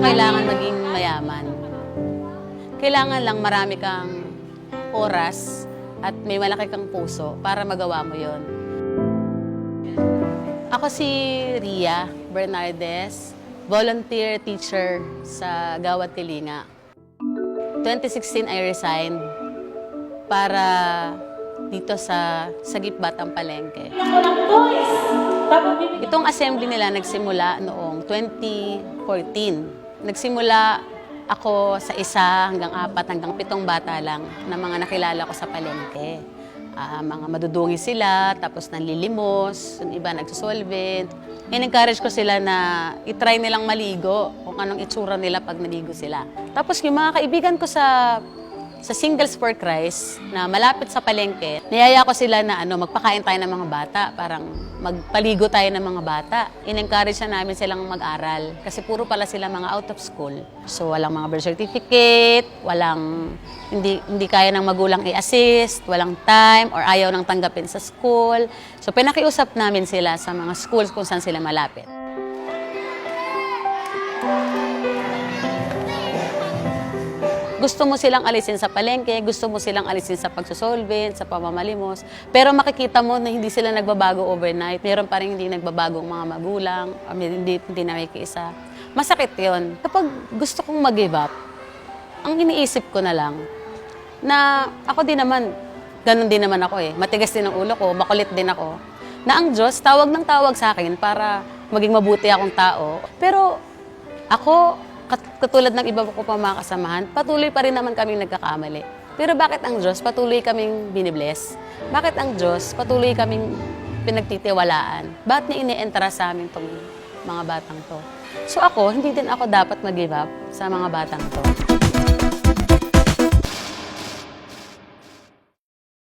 kailangan maging mayaman. Kailangan lang marami kang oras at may malaki kang puso para magawa mo yon. Ako si Ria Bernardes, volunteer teacher sa Gawad Tilinga. 2016 I resigned para dito sa Sagip Batang Palengke. Itong assembly nila nagsimula noong 2014. Nagsimula ako sa 1 hanggang 4 hanggang 7 bata lang na mga nakilala ko sa palengke. Mga madudungi sila, tapos nanlilimos, yung iba nagsusolvent. In-encourage ko sila na itry nilang maligo kung anong itsura nila pag naligo sila. Tapos yung mga kaibigan ko sa Singles for Christ na malapit sa palengke, niyaya ko sila na magpakain tayo ng mga bata, parang magpaligo tayo ng mga bata. In-encourage na namin silang mag-aral kasi puro pala sila mga out of school. So walang mga birth certificate, hindi kaya ng magulang i-assist, walang time or ayaw nang tanggapin sa school. So pinakiusap namin sila sa mga schools kung saan sila malapit. Gusto mo silang alisin sa palengke, gusto mo silang alisin sa pagsusolvent, sa pamamalimos, pero makikita mo na hindi sila nagbabago overnight. Meron pa rin hindi nagbabagong mga magulang, o hindi nakikiisa. Masakit yon. Kapag gusto kong mag-give up, ang iniisip ko na lang, na ako din naman, ganun din naman ako matigas din ang ulo ko, makulit din ako, na ang Diyos tawag ng tawag sa akin para maging mabuti akong tao. Pero ako, katulad ng iba ko pa mga kasamahan, patuloy pa rin naman kaming nagkakamali. Pero bakit ang Diyos patuloy kaming binibless? Bakit ang Diyos patuloy kaming pinagtitiwalaan? Bakit niya ini-entra sa amin itong mga batang to? So ako, hindi din ako dapat mag-give up sa mga batang to.